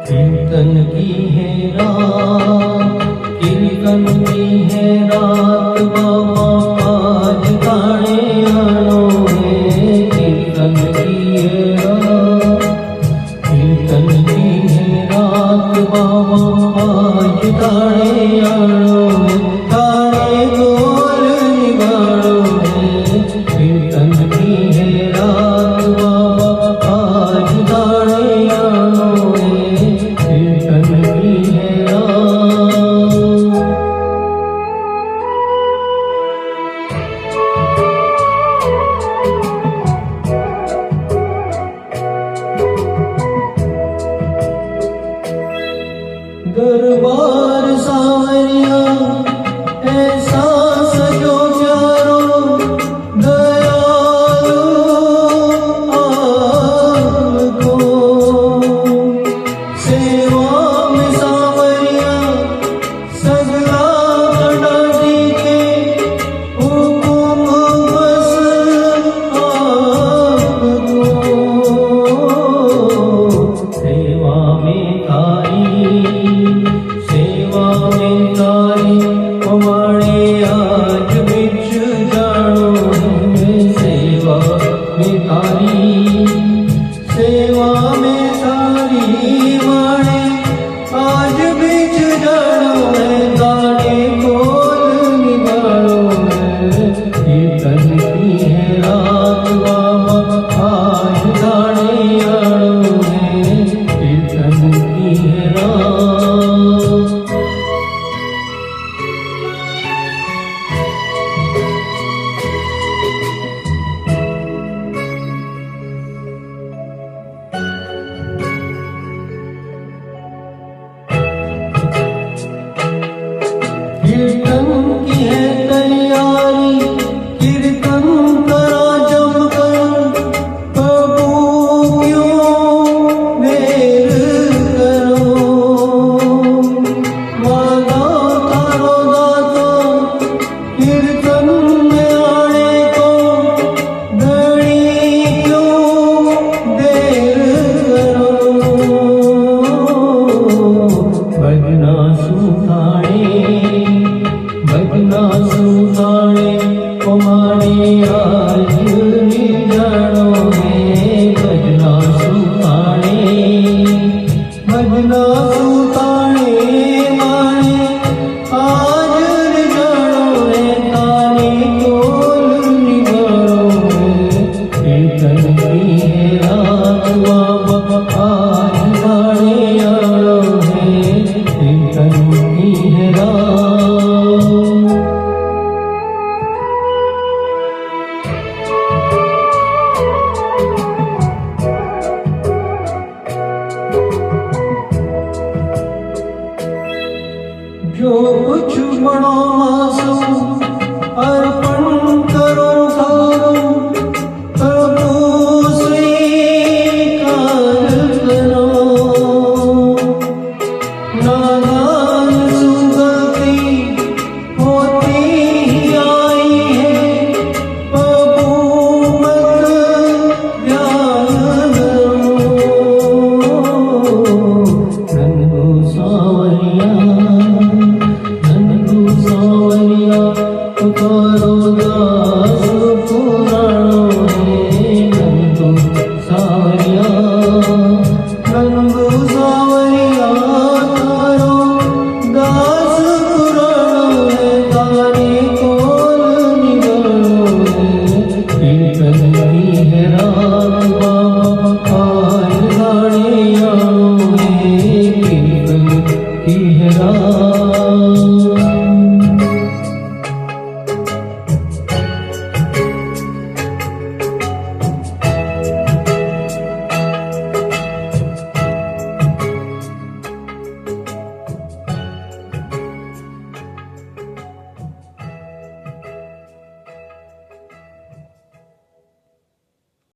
कीर्तन की है रात, कीर्तन की है रात, बाबा आज गाने आनो है। कीर्तन की है रात, कीर्तन की है रात, बाबा आज गाने आनो है। गाने गोल निगाड़ो है। कीर्तन की है रात, बाबा आज गाने आनो है। कीर्तन की है रात। दरबार सावरिया ऐसा सजो प्यारो, दयालु आपको सेवा में सावरिया सगला बना दीके, हुकुम बस आपको सेवा में तारी, सेवा में तारी हमारे आज बिछ जानो है। सेवा में तारी, सेवा में तारी माणे आज बिछ जानो है। गाने कोल निगाड़ो है। कीर्तन की है रात, बाबा आज गाने आड़ो है। कीर्तन की है रात। कीर्तन की है तैयारी, कीर्तन करा जमकर, प्रभु क्यों देर करो। वादा थारो दाता कीर्तन में आने को, घड़ी क्यों देर करो। भजना सुधाणे, भजना सुधाणे हमारे आज जानो है। भजना सुधाणे, भजना सुधाणे माने आज जानो है। ताने कोल निगाड़ो है। कीर्तन की है रात, बाबा आज गाने आड़ो है। कीर्तन की है रात। जो कुछ बड़ो मासूम